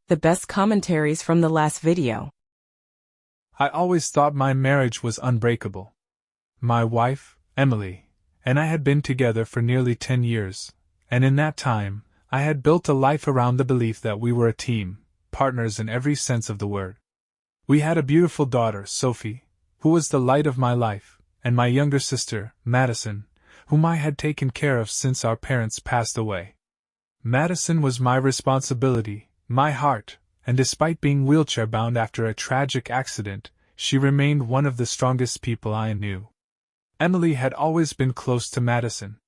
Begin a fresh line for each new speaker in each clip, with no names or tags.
The best commentaries from the last video.
I always thought my marriage was unbreakable. My wife, Emily, and I had been together for nearly 10 years, and in that time, I had built a life around the belief that we were a team, partners in every sense of the word. We had a beautiful daughter, Sophie, who was the light of my life, and my younger sister, Madison, whom I had taken care of since our parents passed away. Madison was my responsibility, my heart, and despite being wheelchair-bound after a tragic accident, she remained one of the strongest people I knew. Emily had always been close to Madison.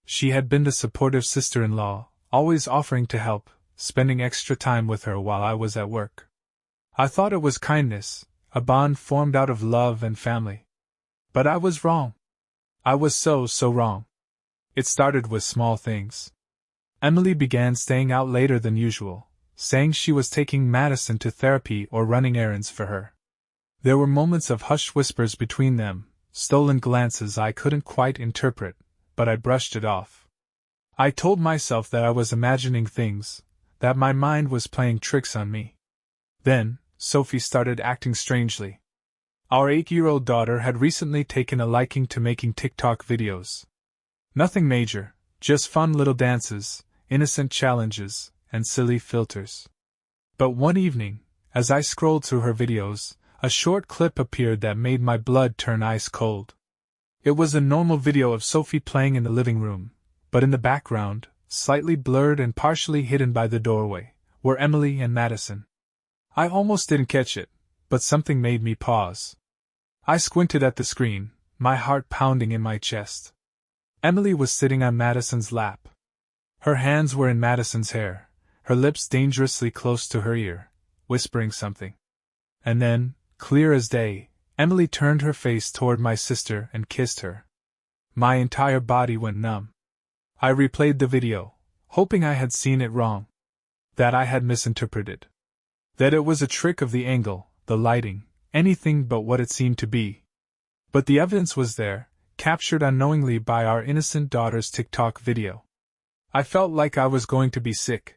She had been the supportive sister-in-law, always offering to help, spending extra time with her while I was at work. I thought it was kindness, a bond formed out of love and family. But I was wrong. I was so wrong. It started with small things. Emily began staying out later than usual, saying she was taking Madison to therapy or running errands for her. There were moments of hushed whispers between them, stolen glances I couldn't quite interpret, but I brushed it off. I told myself that I was imagining things, that my mind was playing tricks on me. Then, Sophie started acting strangely. Our 8-year-old daughter had recently taken a liking to making TikTok videos. Nothing major, just fun little dances, innocent challenges, and silly filters. But one evening, as I scrolled through her videos, a short clip appeared that made my blood turn ice cold. It was a normal video of Sophie playing in the living room, but in the background, slightly blurred and partially hidden by the doorway, were Emily and Madison. I almost didn't catch it, but something made me pause. I squinted at the screen, my heart pounding in my chest. Emily was sitting on Madison's lap. Her hands were in Madison's hair, her lips dangerously close to her ear, whispering something. And then, clear as day, Emily turned her face toward my sister and kissed her. My entire body went numb. I replayed the video, hoping I had seen it wrong. That I had misinterpreted. That it was a trick of the angle, the lighting, anything but what it seemed to be. But the evidence was there, captured unknowingly by our innocent daughter's TikTok video. I felt like I was going to be sick.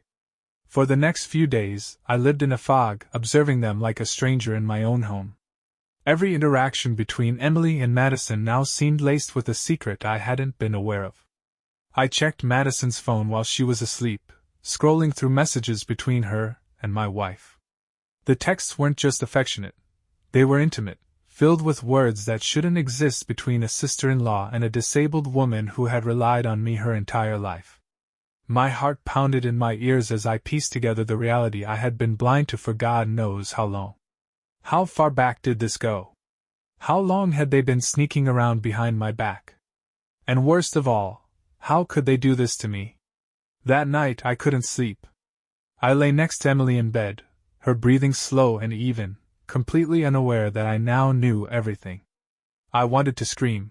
For the next few days, I lived in a fog, observing them like a stranger in my own home. Every interaction between Emily and Madison now seemed laced with a secret I hadn't been aware of. I checked Madison's phone while she was asleep, scrolling through messages between her and my wife. The texts weren't just affectionate. They were intimate, filled with words that shouldn't exist between a sister-in-law and a disabled woman who had relied on me her entire life. My heart pounded in my ears as I pieced together the reality I had been blind to for God knows how long. How far back did this go? How long had they been sneaking around behind my back? And worst of all, how could they do this to me? That night I couldn't sleep. I lay next to Emily in bed, her breathing slow and even, completely unaware that I now knew everything. I wanted to scream.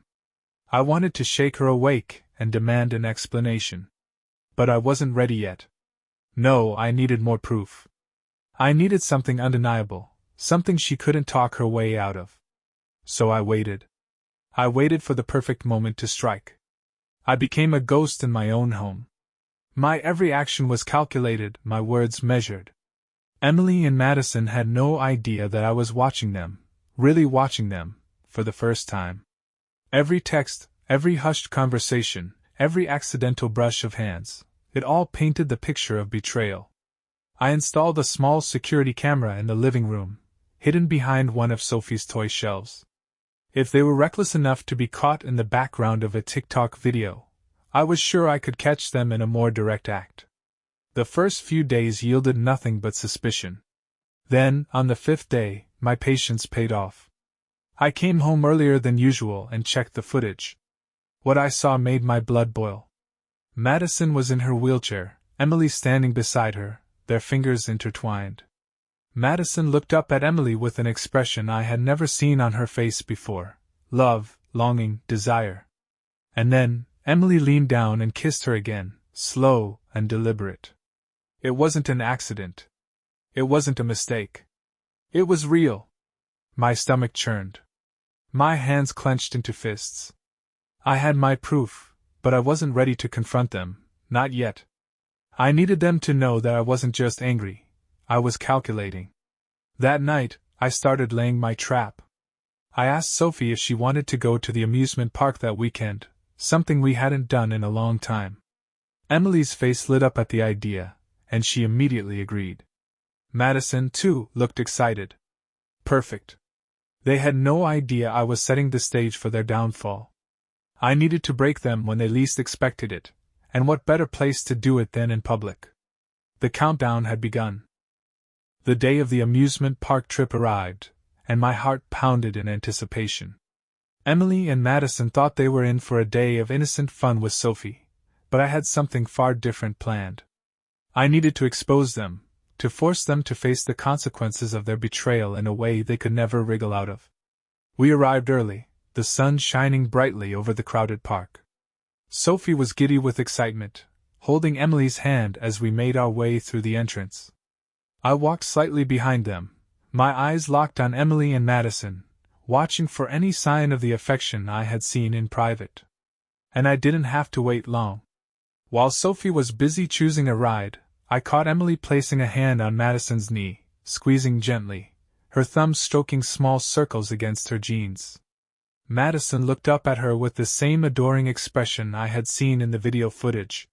I wanted to shake her awake and demand an explanation. But I wasn't ready yet. No, I needed more proof. I needed something undeniable, something she couldn't talk her way out of. So I waited. I waited for the perfect moment to strike. I became a ghost in my own home. My every action was calculated, my words measured. Emily and Madison had no idea that I was watching them, really watching them, for the first time. Every text, every hushed conversation, every accidental brush of hands, it all painted the picture of betrayal. I installed a small security camera in the living room, hidden behind one of Sophie's toy shelves. If they were reckless enough to be caught in the background of a TikTok video, I was sure I could catch them in a more direct act. The first few days yielded nothing but suspicion. Then, on the 5th day, my patience paid off. I came home earlier than usual and checked the footage. What I saw made my blood boil. Madison was in her wheelchair, Emily standing beside her, their fingers intertwined. Madison looked up at Emily with an expression I had never seen on her face before: love, longing, desire. And then, Emily leaned down and kissed her again, slow and deliberate. It wasn't an accident. It wasn't a mistake. It was real. My stomach churned. My hands clenched into fists. I had my proof, but I wasn't ready to confront them, not yet. I needed them to know that I wasn't just angry. I was calculating. That night, I started laying my trap. I asked Sophie if she wanted to go to the amusement park that weekend, something we hadn't done in a long time. Emily's face lit up at the idea, and she immediately agreed. Madison, too, looked excited. Perfect. They had no idea I was setting the stage for their downfall. I needed to break them when they least expected it, and what better place to do it than in public? The countdown had begun. The day of the amusement park trip arrived, and my heart pounded in anticipation. Emily and Madison thought they were in for a day of innocent fun with Sophie, but I had something far different planned. I needed to expose them, to force them to face the consequences of their betrayal in a way they could never wriggle out of. We arrived early, the sun shining brightly over the crowded park. Sophie was giddy with excitement, holding Emily's hand as we made our way through the entrance. I walked slightly behind them, my eyes locked on Emily and Madison, watching for any sign of the affection I had seen in private. And I didn't have to wait long. While Sophie was busy choosing a ride, I caught Emily placing a hand on Madison's knee, squeezing gently, her thumb stroking small circles against her jeans. Madison looked up at her with the same adoring expression I had seen in the video footage.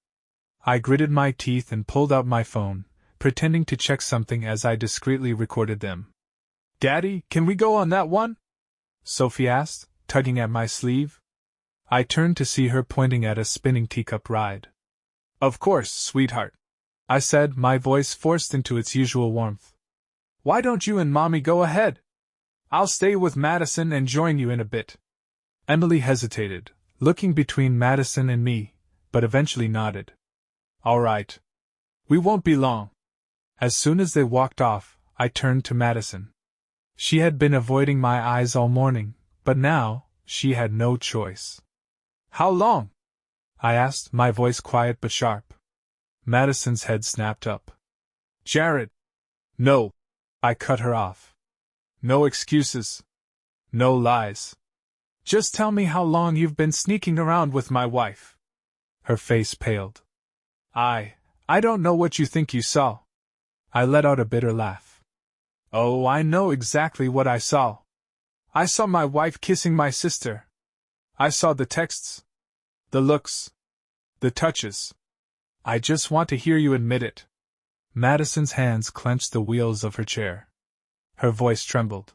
I gritted my teeth and pulled out my phone, pretending to check something as I discreetly recorded them. "Daddy, can we go on that one?" Sophie asked, tugging at my sleeve. I turned to see her pointing at a spinning teacup ride. "Of course, sweetheart," I said, my voice forced into its usual warmth. "Why don't you and Mommy go ahead? I'll stay with Madison and join you in a bit." Emily hesitated, looking between Madison and me, but eventually nodded. "All right. We won't be long." As soon as they walked off, I turned to Madison. She had been avoiding my eyes all morning, but now, she had no choice. "How long?" I asked, my voice quiet but sharp. Madison's head snapped up. "Jared!" "No!" I cut her off. "No excuses. No lies. Just tell me how long you've been sneaking around with my wife." Her face paled. I don't know what you think you saw." I let out a bitter laugh. "Oh, I know exactly what I saw. I saw my wife kissing my sister. I saw the texts. The looks. The touches. I just want to hear you admit it." Madison's hands clenched the wheels of her chair. Her voice trembled.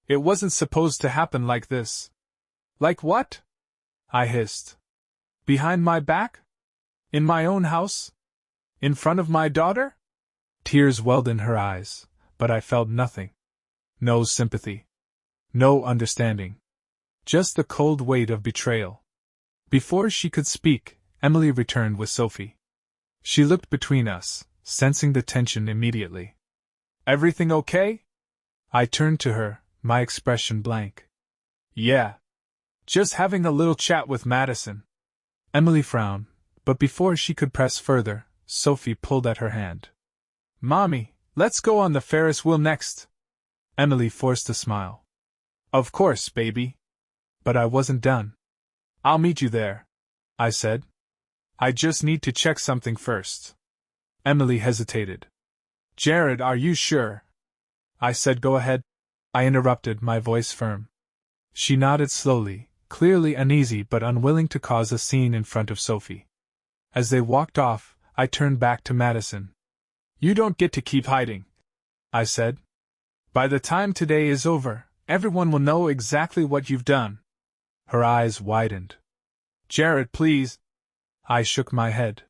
"It wasn't supposed to happen like this." "Like what?" I hissed. "Behind my back? In my own house? In front of my daughter?" Tears welled in her eyes, but I felt nothing. No sympathy. No understanding. Just the cold weight of betrayal. Before she could speak, Emily returned with Sophie. She looked between us, sensing the tension immediately. "Everything okay?" I turned to her, my expression blank. "Yeah. Just having a little chat with Madison." Emily frowned, but before she could press further, Sophie pulled at her hand. "Mommy, let's go on the Ferris wheel next." Emily forced a smile. "Of course, baby." But I wasn't done. "I'll meet you there," I said. "I just need to check something first." Emily hesitated. "Jared, are you sure?" I said. "Go ahead." I interrupted, my voice firm. She nodded slowly, clearly uneasy but unwilling to cause a scene in front of Sophie. As they walked off, I turned back to Madison. "You don't get to keep hiding," I said. "By the time today is over, everyone will know exactly what you've done." Her eyes widened. "Jared, please." I shook my head.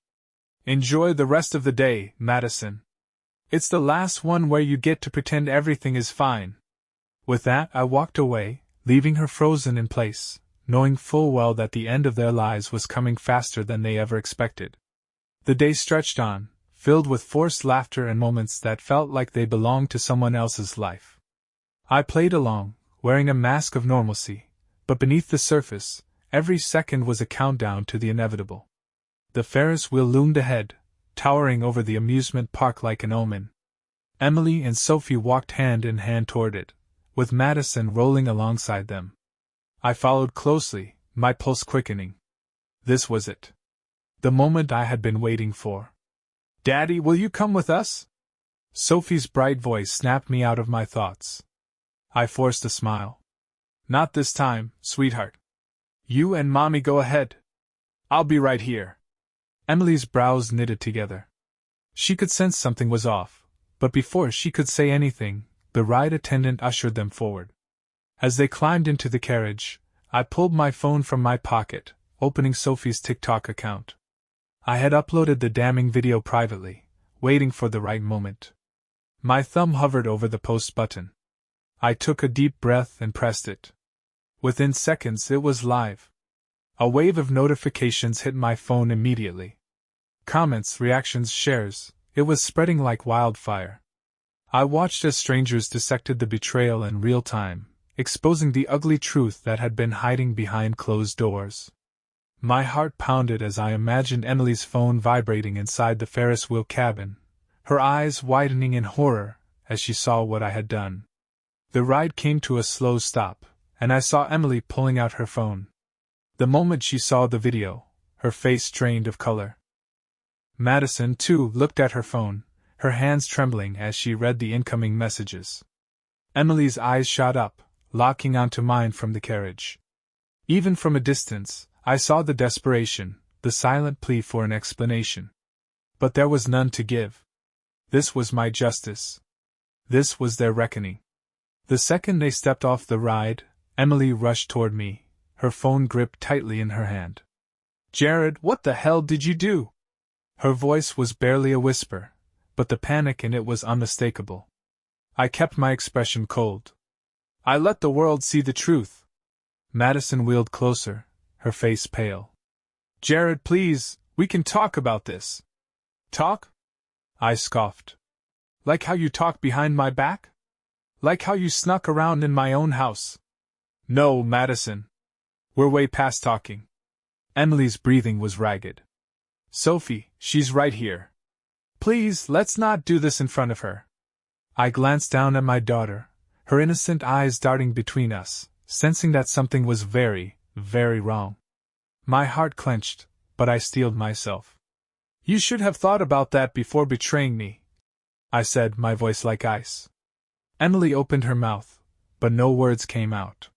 "Enjoy the rest of the day, Madison. It's the last one where you get to pretend everything is fine." With that, I walked away, leaving her frozen in place, knowing full well that the end of their lives was coming faster than they ever expected. The day stretched on, filled with forced laughter and moments that felt like they belonged to someone else's life. I played along, wearing a mask of normalcy, but beneath the surface, every second was a countdown to the inevitable. The Ferris wheel loomed ahead, towering over the amusement park like an omen. Emily and Sophie walked hand in hand toward it, with Madison rolling alongside them. I followed closely, my pulse quickening. This was it. The moment I had been waiting for. "Daddy, will you come with us?" Sophie's bright voice snapped me out of my thoughts. I forced a smile. Not this time, sweetheart. You and Mommy go ahead. I'll be right here. Emily's brows knitted together. She could sense something was off, but before she could say anything, the ride attendant ushered them forward. As they climbed into the carriage, I pulled my phone from my pocket, opening Sophie's TikTok account. I had uploaded the damning video privately, waiting for the right moment. My thumb hovered over the post button. I took a deep breath and pressed it. Within seconds it was live. A wave of notifications hit my phone immediately. Comments, reactions, shares, it was spreading like wildfire. I watched as strangers dissected the betrayal in real time, exposing the ugly truth that had been hiding behind closed doors. My heart pounded as I imagined Emily's phone vibrating inside the Ferris wheel cabin, her eyes widening in horror as she saw what I had done. The ride came to a slow stop, and I saw Emily pulling out her phone. The moment she saw the video, her face drained of color. Madison, too, looked at her phone, her hands trembling as she read the incoming messages. Emily's eyes shot up, locking onto mine from the carriage. Even from a distance, I saw the desperation, the silent plea for an explanation. But there was none to give. This was my justice. This was their reckoning. The second they stepped off the ride, Emily rushed toward me, her phone gripped tightly in her hand. "Jared, what the hell did you do?" Her voice was barely a whisper, but the panic in it was unmistakable. I kept my expression cold. "I let the world see the truth." Madison wheeled closer, her face pale. "Jared, please, we can talk about this." "Talk?" I scoffed. "Like how you talk behind my back? Like how you snuck around in my own house?" "No, Madison. We're way past talking." Emily's breathing was ragged. "Sophie, she's right here. Please, let's not do this in front of her." I glanced down at my daughter, her innocent eyes darting between us, sensing that something was very, very wrong. My heart clenched, but I steeled myself. "You should have thought about that before betraying me," I said, my voice like ice. Emily opened her mouth, but no words came out.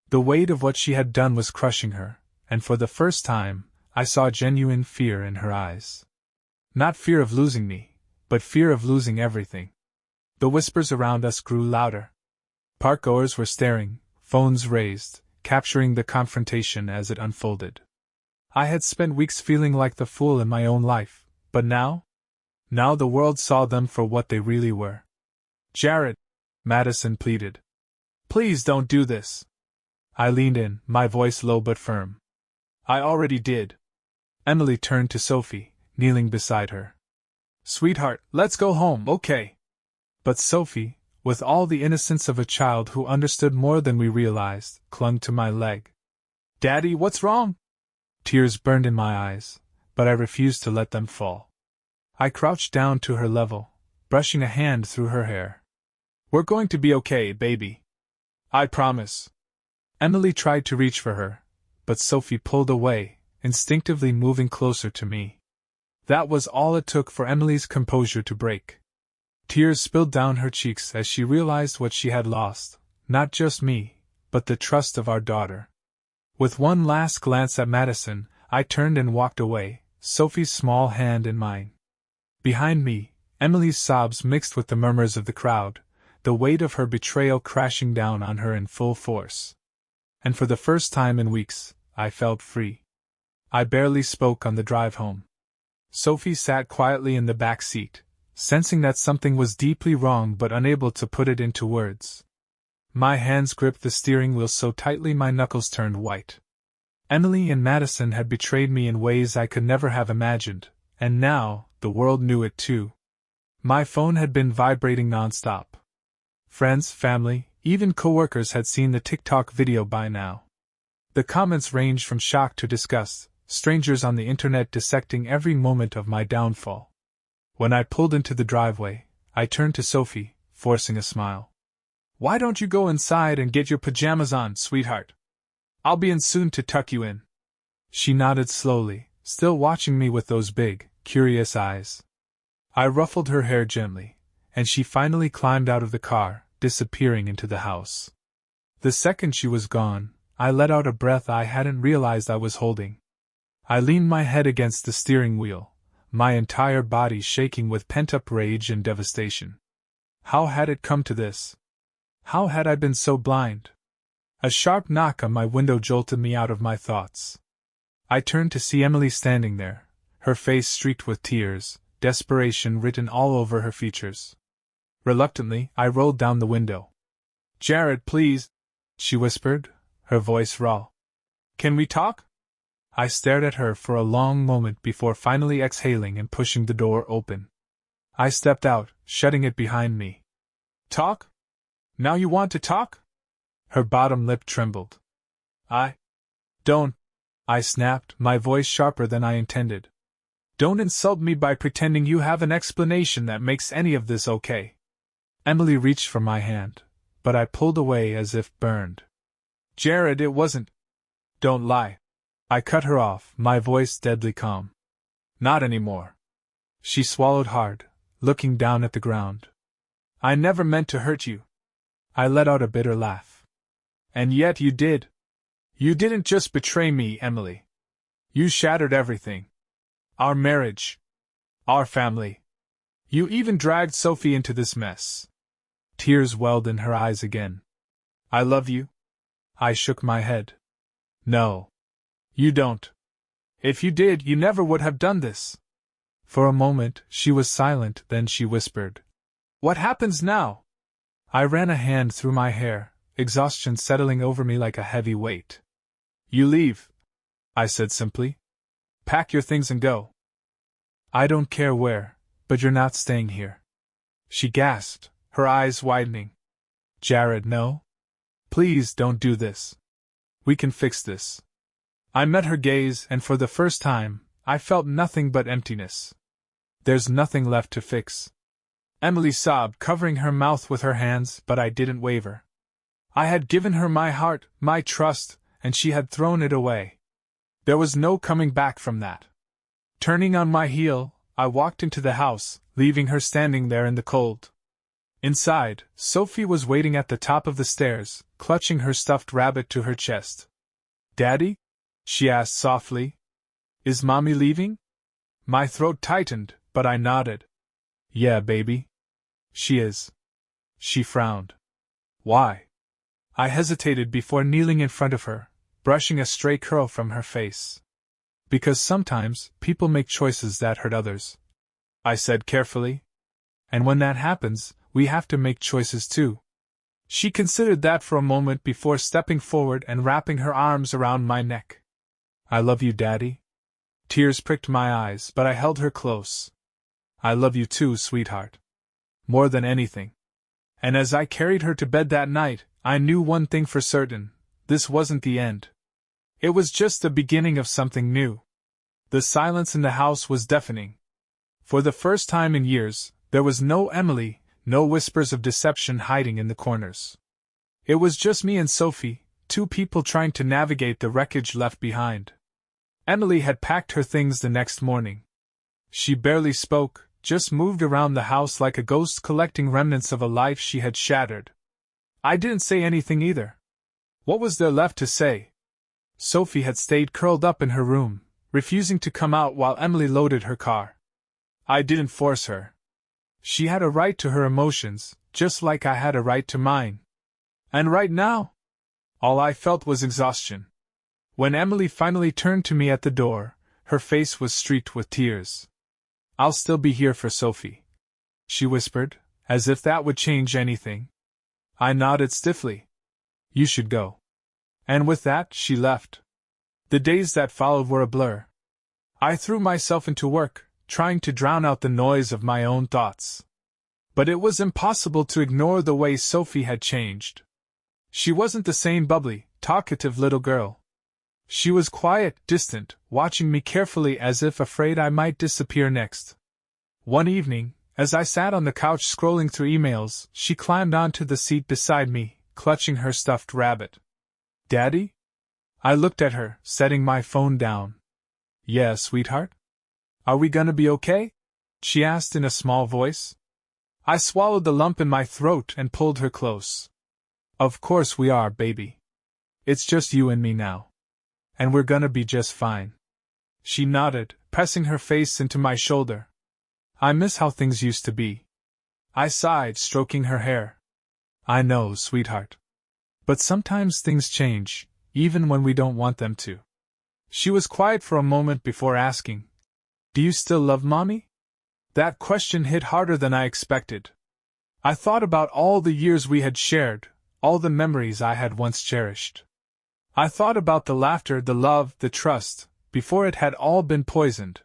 The weight of what she had done was crushing her, and for the first time, I saw genuine fear in her eyes. Not fear of losing me, but fear of losing everything. The whispers around us grew louder. Parkgoers were staring, phones raised, capturing the confrontation as it unfolded. I had spent weeks feeling like the fool in my own life, but now? Now the world saw them for what they really were. "Jared," Madison pleaded. "Please don't do this." I leaned in, my voice low but firm. "I already did." Emily turned to Sophie, kneeling beside her. "Sweetheart, let's go home, okay?" But Sophie, with all the innocence of a child who understood more than we realized, clung to my leg. "Daddy, what's wrong?" Tears burned in my eyes, but I refused to let them fall. I crouched down to her level, brushing a hand through her hair. "We're going to be okay, baby. I promise." Emily tried to reach for her, but Sophie pulled away, instinctively moving closer to me. That was all it took for Emily's composure to break. Tears spilled down her cheeks as she realized what she had lost, not just me, but the trust of our daughter. With one last glance at Madison, I turned and walked away, Sophie's small hand in mine. Behind me, Emily's sobs mixed with the murmurs of the crowd, the weight of her betrayal crashing down on her in full force. And for the first time in weeks, I felt free. I barely spoke on the drive home. Sophie sat quietly in the back seat, sensing that something was deeply wrong but unable to put it into words. My hands gripped the steering wheel so tightly my knuckles turned white. Emily and Madison had betrayed me in ways I could never have imagined, and now, the world knew it too. My phone had been vibrating nonstop. Friends, family, even coworkers had seen the TikTok video by now. The comments ranged from shock to disgust, strangers on the internet dissecting every moment of my downfall. When I pulled into the driveway, I turned to Sophie, forcing a smile. "Why don't you go inside and get your pajamas on, sweetheart? I'll be in soon to tuck you in." She nodded slowly, still watching me with those big, curious eyes. I ruffled her hair gently, and she finally climbed out of the car, disappearing into the house. The second she was gone, I let out a breath I hadn't realized I was holding. I leaned my head against the steering wheel, my entire body shaking with pent-up rage and devastation. How had it come to this? How had I been so blind? A sharp knock on my window jolted me out of my thoughts. I turned to see Emily standing there, her face streaked with tears, desperation written all over her features. Reluctantly, I rolled down the window. "Jared, please," she whispered, her voice raw. "Can we talk?" I stared at her for a long moment before finally exhaling and pushing the door open. I stepped out, shutting it behind me. "Talk? Now you want to talk?" Her bottom lip trembled. "I don't," I snapped, my voice sharper than I intended. "Don't insult me by pretending you have an explanation that makes any of this okay." Emily reached for my hand, but I pulled away as if burned. "Jared, it wasn't." "Don't lie." I cut her off, my voice deadly calm. "Not anymore." She swallowed hard, looking down at the ground. "I never meant to hurt you." I let out a bitter laugh. "And yet you did. You didn't just betray me, Emily. You shattered everything. Our marriage. Our family. You even dragged Sophie into this mess." Tears welled in her eyes again. "I love you." I shook my head. "No. You don't. If you did, you never would have done this." For a moment, she was silent, then she whispered, "What happens now?" I ran a hand through my hair, exhaustion settling over me like a heavy weight. "You leave," I said simply. "Pack your things and go." "I don't care where, but you're not staying here." She gasped, her eyes widening. "Jared, no. Please don't do this. We can fix this." I met her gaze, and for the first time, I felt nothing but emptiness. "There's nothing left to fix." Emily sobbed, covering her mouth with her hands, but I didn't waver. I had given her my heart, my trust, and she had thrown it away. There was no coming back from that. Turning on my heel, I walked into the house, leaving her standing there in the cold. Inside, Sophie was waiting at the top of the stairs, clutching her stuffed rabbit to her chest. "Daddy?" she asked softly. "Is Mommy leaving?" My throat tightened, but I nodded. "Yeah, baby. She is." She frowned. "Why?" I hesitated before kneeling in front of her, brushing a stray curl from her face. "Because sometimes people make choices that hurt others," I said carefully. "And when that happens, we have to make choices too." She considered that for a moment before stepping forward and wrapping her arms around my neck. "I love you, Daddy." Tears pricked my eyes, but I held her close. "I love you too, sweetheart. More than anything." And as I carried her to bed that night, I knew one thing for certain: this wasn't the end. It was just the beginning of something new. The silence in the house was deafening. For the first time in years, there was no Emily, no whispers of deception hiding in the corners. It was just me and Sophie, two people trying to navigate the wreckage left behind. Emily had packed her things the next morning. She barely spoke, just moved around the house like a ghost collecting remnants of a life she had shattered. I didn't say anything either. What was there left to say? Sophie had stayed curled up in her room, refusing to come out while Emily loaded her car. I didn't force her. She had a right to her emotions, just like I had a right to mine. And right now, all I felt was exhaustion. When Emily finally turned to me at the door, her face was streaked with tears. "I'll still be here for Sophie," she whispered, as if that would change anything. I nodded stiffly. "You should go." And with that, she left. The days that followed were a blur. I threw myself into work, trying to drown out the noise of my own thoughts. But it was impossible to ignore the way Sophie had changed. She wasn't the same bubbly, talkative little girl. She was quiet, distant, watching me carefully as if afraid I might disappear next. One evening, as I sat on the couch scrolling through emails, she climbed onto the seat beside me, clutching her stuffed rabbit. "Daddy?" I looked at her, setting my phone down. "Yeah, sweetheart? Are we gonna be okay?" she asked in a small voice. I swallowed the lump in my throat and pulled her close. Of course we are, baby. It's just you and me now. And we're gonna be just fine. She nodded, pressing her face into my shoulder. I miss how things used to be. I sighed, stroking her hair. I know, sweetheart. But sometimes things change, even when we don't want them to. She was quiet for a moment before asking, "Do you still love Mommy?" That question hit harder than I expected. I thought about all the years we had shared, all the memories I had once cherished. I thought about the laughter, the love, the trust, before it had all been poisoned.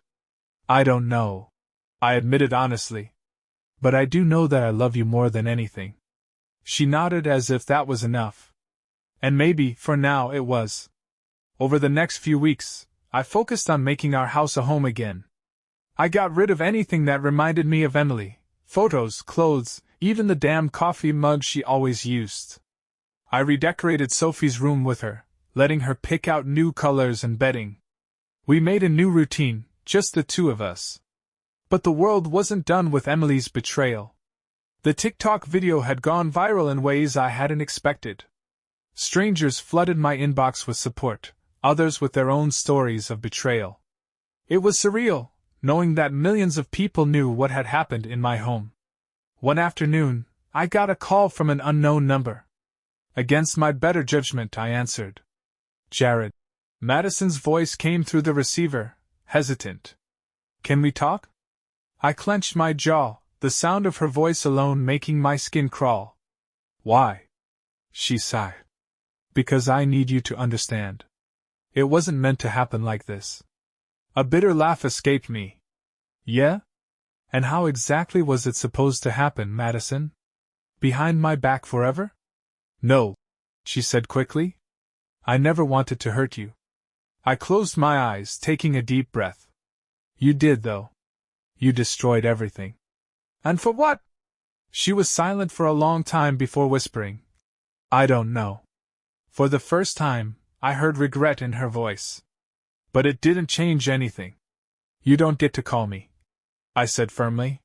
I don't know, I admitted honestly. But I do know that I love you more than anything. She nodded as if that was enough. And maybe, for now, it was. Over the next few weeks, I focused on making our house a home again. I got rid of anything that reminded me of Emily, photos, clothes, even the damn coffee mug she always used. I redecorated Sophie's room with her, letting her pick out new colors and bedding. We made a new routine, just the two of us. But the world wasn't done with Emily's betrayal. The TikTok video had gone viral in ways I hadn't expected. Strangers flooded my inbox with support, others with their own stories of betrayal. It was surreal, knowing that millions of people knew what had happened in my home. One afternoon, I got a call from an unknown number. Against my better judgment, I answered. "Jared." Madison's voice came through the receiver, hesitant. "Can we talk?" I clenched my jaw, the sound of her voice alone making my skin crawl. "Why?" She sighed. "Because I need you to understand. It wasn't meant to happen like this." A bitter laugh escaped me. "Yeah? And how exactly was it supposed to happen, Madison? Behind my back forever?" "No," she said quickly. "I never wanted to hurt you." I closed my eyes, taking a deep breath. "You did, though. You destroyed everything." "And for what?" She was silent for a long time before whispering, "I don't know." For the first time, I heard regret in her voice. But it didn't change anything. "You don't get to call me," I said firmly.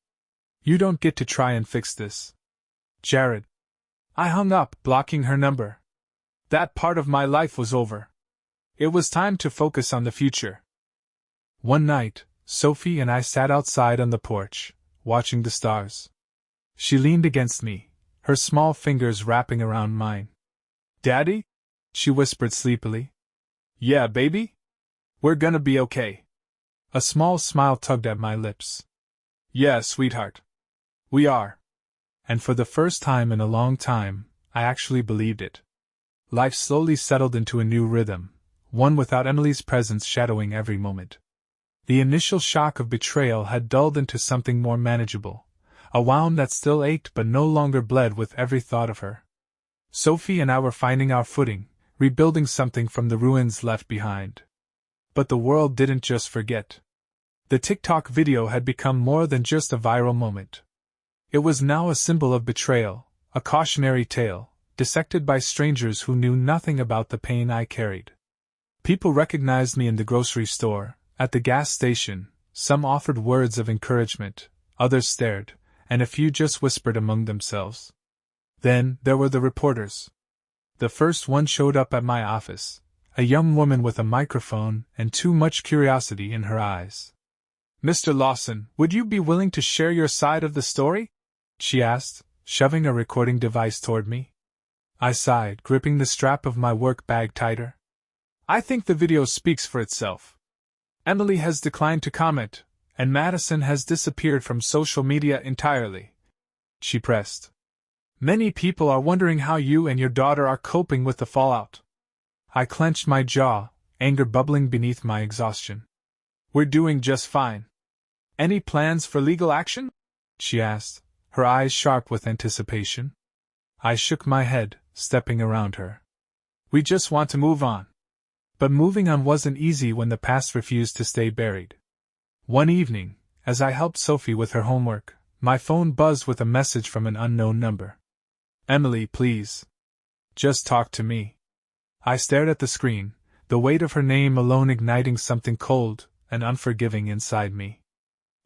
"You don't get to try and fix this. Jared." I hung up, blocking her number. That part of my life was over. It was time to focus on the future. One night, Sophie and I sat outside on the porch, watching the stars. She leaned against me, her small fingers wrapping around mine. "Daddy?" she whispered sleepily. "Yeah, baby? We're gonna be okay." A small smile tugged at my lips. "Yeah, sweetheart. We are." And for the first time in a long time, I actually believed it. Life slowly settled into a new rhythm, one without Emily's presence shadowing every moment. The initial shock of betrayal had dulled into something more manageable, a wound that still ached but no longer bled with every thought of her. Sophie and I were finding our footing, rebuilding something from the ruins left behind. But the world didn't just forget. The TikTok video had become more than just a viral moment. It was now a symbol of betrayal, a cautionary tale, dissected by strangers who knew nothing about the pain I carried. People recognized me in the grocery store, at the gas station, some offered words of encouragement, others stared, and a few just whispered among themselves. Then there were the reporters. The first one showed up at my office, a young woman with a microphone and too much curiosity in her eyes. "Mr. Lawson, would you be willing to share your side of the story?" she asked, shoving a recording device toward me. I sighed, gripping the strap of my work bag tighter. "I think the video speaks for itself. Emily has declined to comment, and Madison has disappeared from social media entirely," she pressed. "Many people are wondering how you and your daughter are coping with the fallout." I clenched my jaw, anger bubbling beneath my exhaustion. "We're doing just fine." "Any plans for legal action?" she asked, her eyes sharp with anticipation. I shook my head, stepping around her. "We just want to move on." But moving on wasn't easy when the past refused to stay buried. One evening, as I helped Sophie with her homework, my phone buzzed with a message from an unknown number. "Emily, please. Just talk to me." I stared at the screen, the weight of her name alone igniting something cold and unforgiving inside me.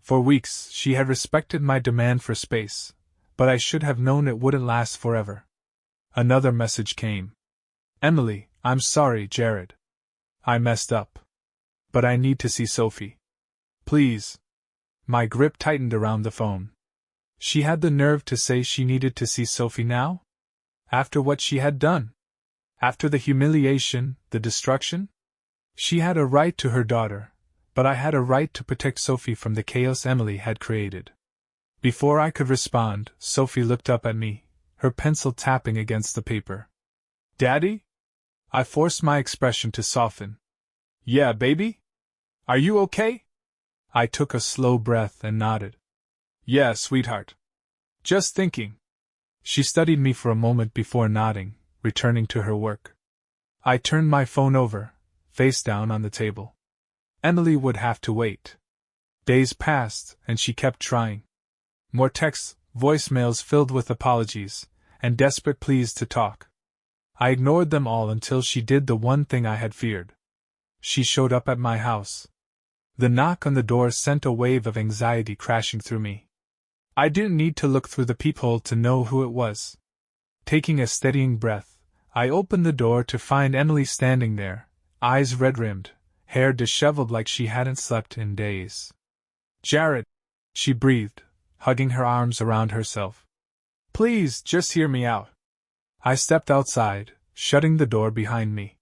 For weeks, she had respected my demand for space, but I should have known it wouldn't last forever. Another message came. Emily, I'm sorry, Jared. I messed up. But I need to see Sophie. Please. My grip tightened around the phone. She had the nerve to say she needed to see Sophie now? After what she had done? After the humiliation, the destruction? She had a right to her daughter, but I had a right to protect Sophie from the chaos Emily had created. Before I could respond, Sophie looked up at me, her pencil tapping against the paper. Daddy? I forced my expression to soften. Yeah, baby? Are you okay? I took a slow breath and nodded. Yeah, sweetheart. Just thinking. She studied me for a moment before nodding, returning to her work. I turned my phone over, face down on the table. Emily would have to wait. Days passed, and she kept trying. More texts, voicemails filled with apologies, and desperate pleas to talk. I ignored them all until she did the one thing I had feared. She showed up at my house. The knock on the door sent a wave of anxiety crashing through me. I didn't need to look through the peephole to know who it was. Taking a steadying breath, I opened the door to find Emily standing there, eyes red-rimmed, hair disheveled like she hadn't slept in days. Jared, she breathed, hugging her arms around herself. Please, just hear me out. I stepped outside, shutting the door behind me.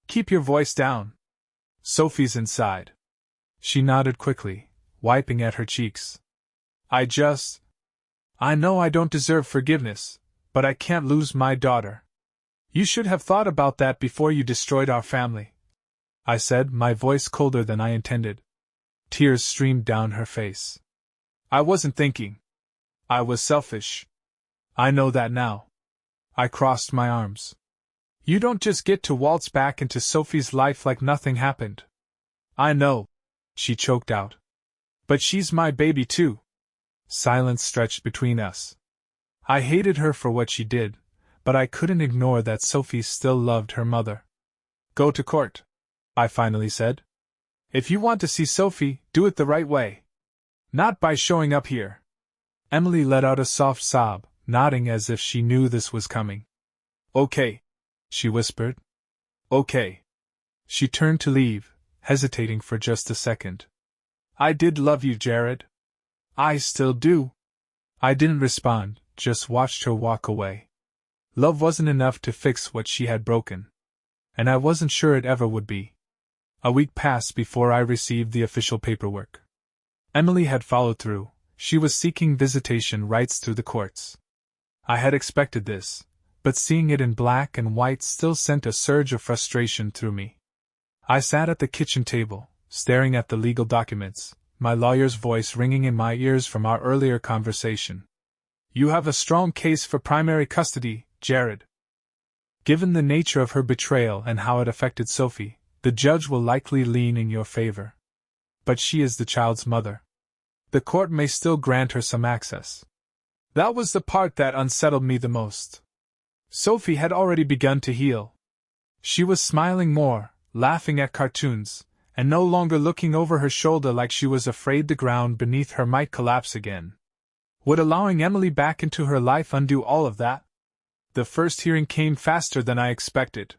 Keep your voice down. Sophie's inside. She nodded quickly, wiping at her cheeks. I know I don't deserve forgiveness, but I can't lose my daughter. You should have thought about that before you destroyed our family, I said, my voice colder than I intended. Tears streamed down her face. I wasn't thinking. I was selfish. I know that now. I crossed my arms. You don't just get to waltz back into Sophie's life like nothing happened. I know, she choked out. But she's my baby too. Silence stretched between us. I hated her for what she did, but I couldn't ignore that Sophie still loved her mother. Go to court, I finally said. If you want to see Sophie, do it the right way. Not by showing up here. Emily let out a soft sob, nodding as if she knew this was coming. Okay, she whispered. Okay. She turned to leave, hesitating for just a second. I did love you, Jared. I still do. I didn't respond, just watched her walk away. Love wasn't enough to fix what she had broken. And I wasn't sure it ever would be. A week passed before I received the official paperwork. Emily had followed through. She was seeking visitation rights through the courts. I had expected this, but seeing it in black and white still sent a surge of frustration through me. I sat at the kitchen table, staring at the legal documents, my lawyer's voice ringing in my ears from our earlier conversation. You have a strong case for primary custody, Jared. Given the nature of her betrayal and how it affected Sophie, the judge will likely lean in your favor. But she is the child's mother. The court may still grant her some access. That was the part that unsettled me the most. Sophie had already begun to heal. She was smiling more, laughing at cartoons, and no longer looking over her shoulder like she was afraid the ground beneath her might collapse again. Would allowing Emily back into her life undo all of that? The first hearing came faster than I expected.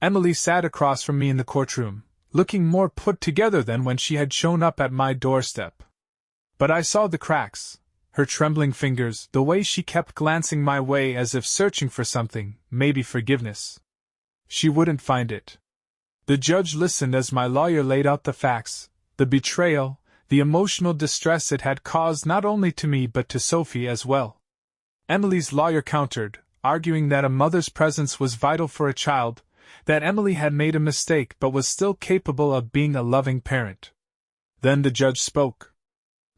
Emily sat across from me in the courtroom, looking more put together than when she had shown up at my doorstep. But I saw the cracks, her trembling fingers, the way she kept glancing my way as if searching for something, maybe forgiveness. She wouldn't find it. The judge listened as my lawyer laid out the facts, the betrayal, the emotional distress it had caused not only to me but to Sophie as well. Emily's lawyer countered, arguing that a mother's presence was vital for a child, that Emily had made a mistake but was still capable of being a loving parent. Then the judge spoke.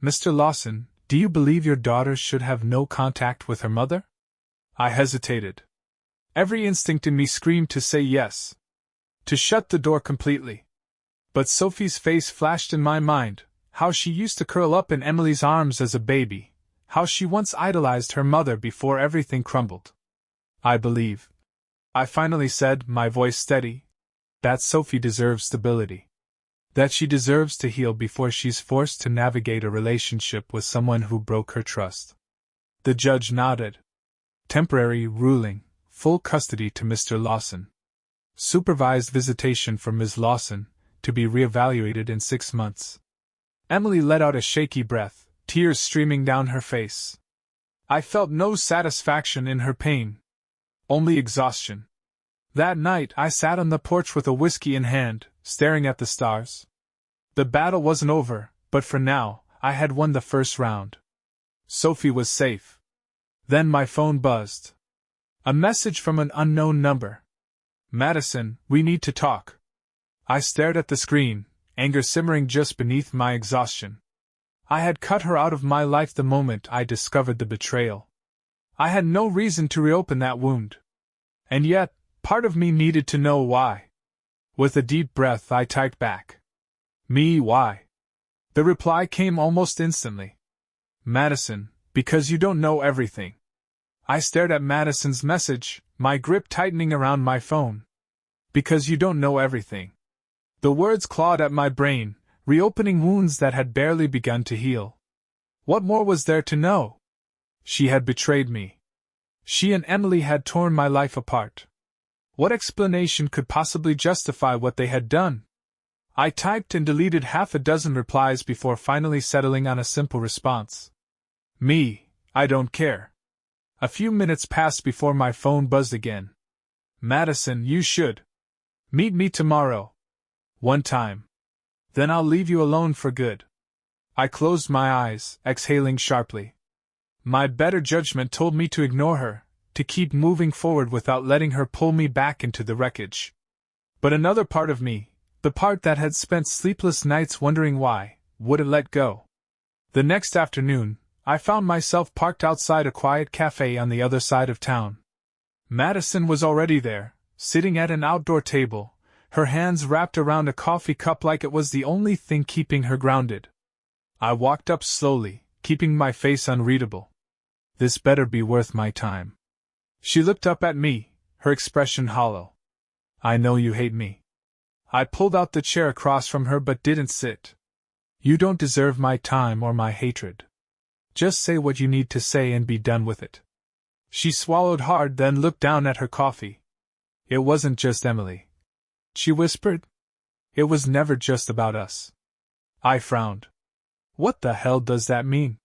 Mr. Lawson, do you believe your daughter should have no contact with her mother? I hesitated. Every instinct in me screamed to say yes. To shut the door completely. But Sophie's face flashed in my mind, how she used to curl up in Emily's arms as a baby, how she once idolized her mother before everything crumbled. I believe, I finally said, my voice steady, that Sophie deserves stability. That she deserves to heal before she's forced to navigate a relationship with someone who broke her trust. The judge nodded. Temporary ruling, full custody to Mr. Lawson. Supervised visitation for Ms. Lawson, to be reevaluated in 6 months. Emily let out a shaky breath, tears streaming down her face. I felt no satisfaction in her pain. Only exhaustion. That night I sat on the porch with a whiskey in hand, staring at the stars. The battle wasn't over, but for now, I had won the first round. Sophie was safe. Then my phone buzzed. A message from an unknown number. Madison, we need to talk. I stared at the screen, anger simmering just beneath my exhaustion. I had cut her out of my life the moment I discovered the betrayal. I had no reason to reopen that wound. And yet, part of me needed to know why. With a deep breath I typed back. Me, why? The reply came almost instantly. Madison, because you don't know everything. I stared at Madison's message, my grip tightening around my phone. Because you don't know everything. The words clawed at my brain, reopening wounds that had barely begun to heal. What more was there to know? She had betrayed me. She and Emily had torn my life apart. What explanation could possibly justify what they had done? I typed and deleted half a dozen replies before finally settling on a simple response. Me, I don't care. A few minutes passed before my phone buzzed again. Madison, you should. Meet me tomorrow. One time. Then I'll leave you alone for good. I closed my eyes, exhaling sharply. My better judgment told me to ignore her, to keep moving forward without letting her pull me back into the wreckage. But another part of me, the part that had spent sleepless nights wondering why, wouldn't let go. The next afternoon, I found myself parked outside a quiet cafe on the other side of town. Madison was already there, sitting at an outdoor table, her hands wrapped around a coffee cup like it was the only thing keeping her grounded. I walked up slowly, keeping my face unreadable. This better be worth my time. She looked up at me, her expression hollow. I know you hate me. I pulled out the chair across from her but didn't sit. You don't deserve my time or my hatred. Just say what you need to say and be done with it. She swallowed hard, then looked down at her coffee. It wasn't just Emily. She whispered. It was never just about us. I frowned. What the hell does that mean?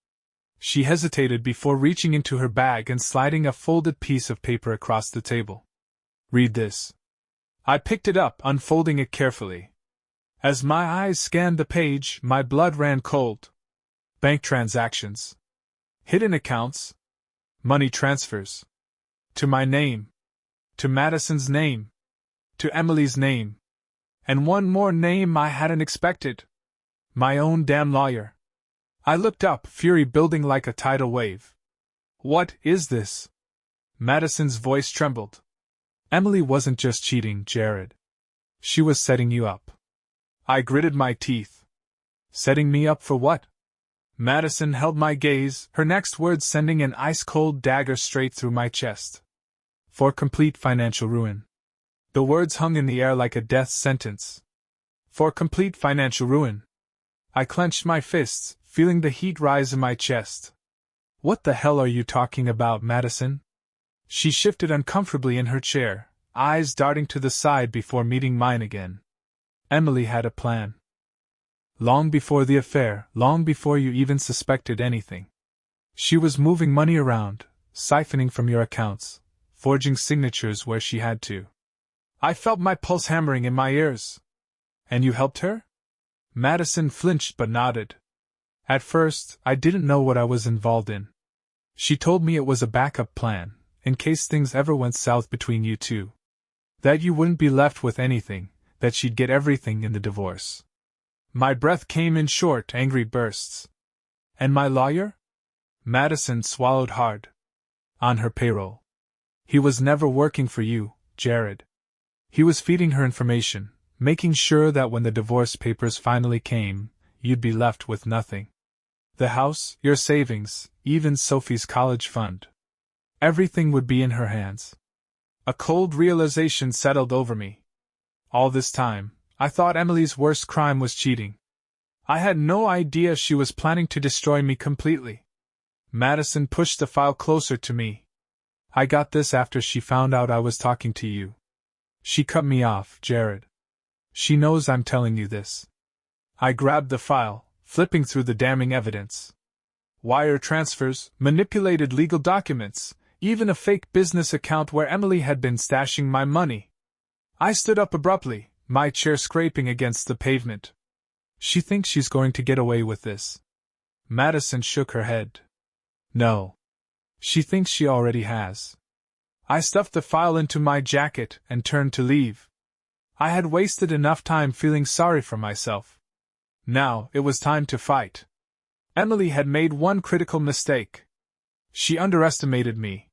She hesitated before reaching into her bag and sliding a folded piece of paper across the table. Read this. I picked it up, unfolding it carefully. As my eyes scanned the page, my blood ran cold. Bank transactions. Hidden accounts. Money transfers. To my name. To Madison's name. To Emily's name. And one more name I hadn't expected. My own damn lawyer. I looked up, fury building like a tidal wave. What is this? Madison's voice trembled. Emily wasn't just cheating, Jared. She was setting you up. I gritted my teeth. Setting me up for what? Madison held my gaze, her next words sending an ice-cold dagger straight through my chest. For complete financial ruin. The words hung in the air like a death sentence. For complete financial ruin. I clenched my fists, feeling the heat rise in my chest. What the hell are you talking about, Madison? She shifted uncomfortably in her chair, eyes darting to the side before meeting mine again. Emily had a plan. Long before the affair, long before you even suspected anything. She was moving money around, siphoning from your accounts, forging signatures where she had to. I felt my pulse hammering in my ears. And you helped her? Madison flinched but nodded. At first, I didn't know what I was involved in. She told me it was a backup plan, in case things ever went south between you two. That you wouldn't be left with anything, that she'd get everything in the divorce. My breath came in short, angry bursts. And my lawyer? Madison swallowed hard. On her payroll. He was never working for you, Jared. He was feeding her information, making sure that when the divorce papers finally came, you'd be left with nothing. The house, your savings, even Sophie's college fund. Everything would be in her hands. A cold realization settled over me. All this time, I thought Emily's worst crime was cheating. I had no idea she was planning to destroy me completely. Madison pushed the file closer to me. I got this after she found out I was talking to you. She cut me off, Jared. She knows I'm telling you this. I grabbed the file, flipping through the damning evidence. Wire transfers, manipulated legal documents, even a fake business account where Emily had been stashing my money. I stood up abruptly, my chair scraping against the pavement. She thinks she's going to get away with this. Madison shook her head. No. She thinks she already has. I stuffed the file into my jacket and turned to leave. I had wasted enough time feeling sorry for myself. Now it was time to fight. Emily had made one critical mistake. She underestimated me.